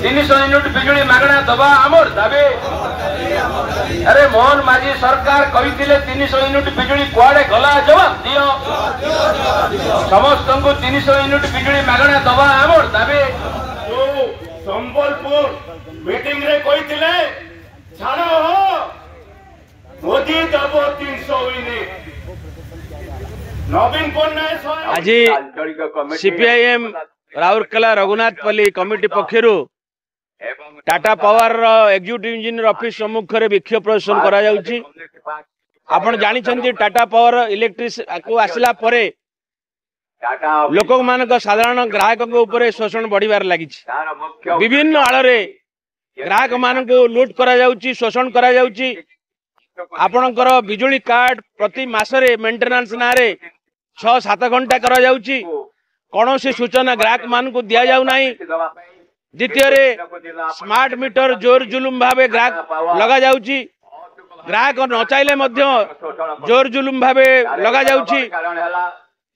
300 unit बिजुली मागणा दबा आमर दाबी। अरे मोहन माझी सरकार कही 300 यूनिट बिजुली कुआडे गला जवाब दियो। समस्त को 300 यूनिट बिजुली मागणा दबा आमर दाबी। संबलपुर मीटिंग रे कही छाड़ हो मोदी दब 300 यूनिट। नवीन पट्टनायक आज सीपीआईएम राउरकेला रघुनाथपल्ली कमिटी पक्षर Tata Power executive engineer office सम्मुख में विक्षोभ प्रदर्शन करा जाउची। आपण जानिछंती टाटा पावर इलेक्ट्रिक को आसला परे लोक मान साधारण ग्राहक ऊपर शोषण बढ़िबार लगी। विभिन्न आड़े ग्राहक मान लूट करा जाउची, शोषण करा जाउची। आपणकर बिजुली कार्ड प्रति मासरे मेंटेनेंस नारे 6-7 घंटा करा जाउची। कौन सी सूचना ग्राहक मान को दिया जाउ नाही। द्वितीय स्मार्ट मीटर जोर जुलुम भावे ग्राहक लगा जाउची। ग्राहक न चाहिले मध्य जोर जुलुम भावे लगा जाउची।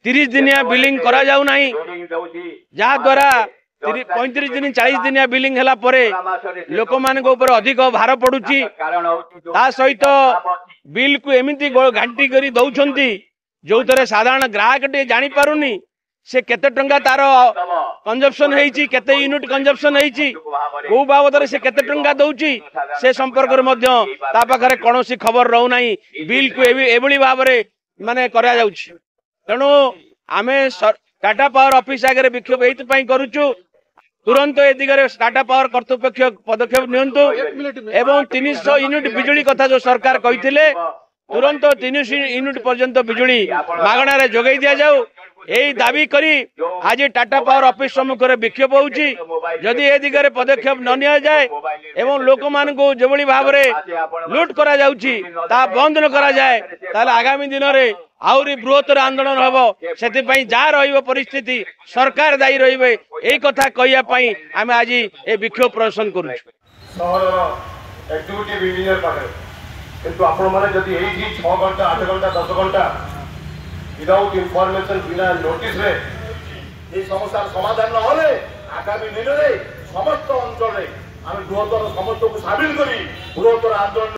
30 दिनिया बिलिंग करा जाउ नाही, जहा द्वारा 35 दिन 40 दिनिया बिलिंग हला परे लोक मान ऊपर अधिक भार पड़ुची। ता सहित बिल को एमिति घांटी करी दउछंती जो तरे साधारण ग्राहक टे जानी पारुनी से केते टंका तार कंजप्शन हेची, केते यूनिट कंजप्शन हेची, को बाबद से केते टंका दउची से संपर्क रे मध्य ता पाखरे कोनोसी खबर रहउ नाही। बिल को एबली भाव रे माने करा जाउची। तेणु आमे टाटा पावर ऑफिस आगे विक्षोभ एथि पई करूछु। तुरंत ए दिगरे टाटा पावर कर्तृपक्ष पदक्षेप नियंतु एवं 300 यूनिट बिजुली कथा जो सरकार कहिथिले तुरंत 300 यूनिट पर्यंत बिजुली मागणा रे जोगै दिया जाऊ। यही दाबी करी आज टाटा पावर ऑफिस सम्मुख में विक्षोभ होउची। जदि ए दिगरे पदक्षेप न निया जाए एवं लोक मान को जेबली भाव रे लूट करा जाउची ता बंद न करा जाए ताले आगामी दिन रे आउरी बृहत्तर आंदोलन हबो। सेति पई जा रहिबो परिस्थिति सरकार दायी रहिबे एई कथा कहिया पई आमे आज ए विक्षोभ प्रदर्शन करू। सहर एग्जीक्यूटिव इंजीनियर पाखे किंतु आपण माने जदि एई 6 घंटा 8 घंटा 10 घंटा विदाउट इनफॉरमेशन बिना नोटिस रे ये समस्या समाधान न होले आगामी दिन रे समस्त अंचल रे आमे बृहत्तर समस्त को शामिल करी बृहत्तर आंदोलन